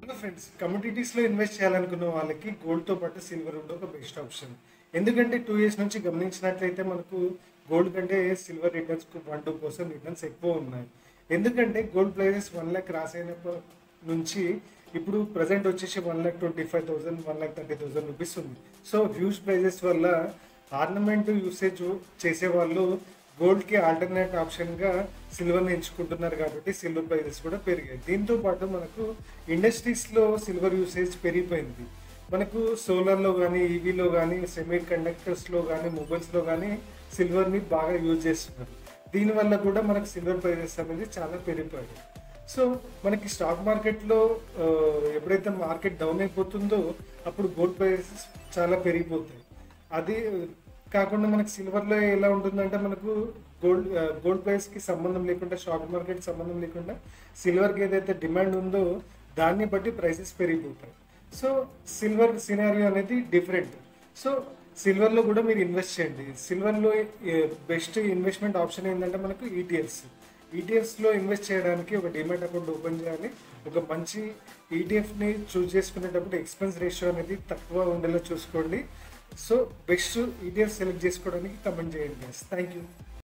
Hello friends, కమోడిటీస్లో invest చేయాలనుకున్న వాళ్ళకి గోల్డ్తో పాటు సిల్వర్ ఉండే ఒక బెస్ట్ ఆప్షన్. ఎందుకంటే 2 years నుంచి గమనించినట్లయితే మనకు గోల్డ్ కంటే సిల్వర్ రిటర్న్స్ 1-2% రిటర్న్స్ ఎక్కువ ఉన్నాయి. ఎందుకంటే గోల్డ్ ప్రైజెస్ 1 lakh క్రాస్ అయినప్పటి నుంచి ఇప్పుడు ప్రజెంట్ వచ్చేసి 1,25,000 1,30,000 రూపీస్ ఉంది. సో హ్యూజ్ ప్రైజెస్ వల్ల ఆర్నమెంట్ యూసేజ్ చేసేవాళ్ళు గోల్డ్కి ఆల్టర్నేట్ ఆప్షన్గా సిల్వర్ని ఎంచుకుంటున్నారు కాబట్టి సిల్వర్ ప్రైజెస్ కూడా పెరిగాయి. దీంతో పాటు మనకు ఇండస్ట్రీస్లో సిల్వర్ యూసేజ్ పెరిగిపోయింది. మనకు సోలార్లో కానీ, ఈవీలో కానీ, సెమీ కండక్టర్స్లో కానీ, మొబైల్స్లో కానీ సిల్వర్ని బాగా యూజ్ చేస్తున్నారు. దీనివల్ల కూడా మనకు సిల్వర్ ప్రైజెస్ అనేది చాలా పెరిగిపోయాయి. సో మనకి స్టాక్ మార్కెట్లో ఎప్పుడైతే మార్కెట్ డౌన్ అయిపోతుందో అప్పుడు గోల్డ్ ప్రైజెస్ చాలా పెరిగిపోతాయి. అది కాకుండా మనకి సిల్వర్లో ఎలా ఉంటుందంటే మనకు గోల్డ్ ప్రైస్కి సంబంధం లేకుండా, స్టాక్ మార్కెట్ సంబంధం లేకుండా సిల్వర్కి ఏదైతే డిమాండ్ ఉందో దాన్ని బట్టి ప్రైసెస్ పెరిగిపోతాయి. సో సిల్వర్ సినారియో అనేది డిఫరెంట్. సో సిల్వర్లో కూడా మీరు ఇన్వెస్ట్ చేయండి. సిల్వర్లో బెస్ట్ ఇన్వెస్ట్మెంట్ ఆప్షన్ ఏంటంటే మనకు ఈటీఎఫ్స్లో ఇన్వెస్ట్ చేయడానికి ఒక డిమాట్ అకౌంట్ ఓపెన్ చేయాలి. ఒక మంచి ఈటీఎఫ్ని చూస్ చేసుకునేటప్పుడు ఎక్స్పెన్స్ రేషియో అనేది తక్కువ ఉండేలా చూసుకోండి. సో బెస్ట్ ఈటీఎఫ్ సెలెక్ట్ చేసుకోవడానికి కమెంట్ చేయండి. Thank you.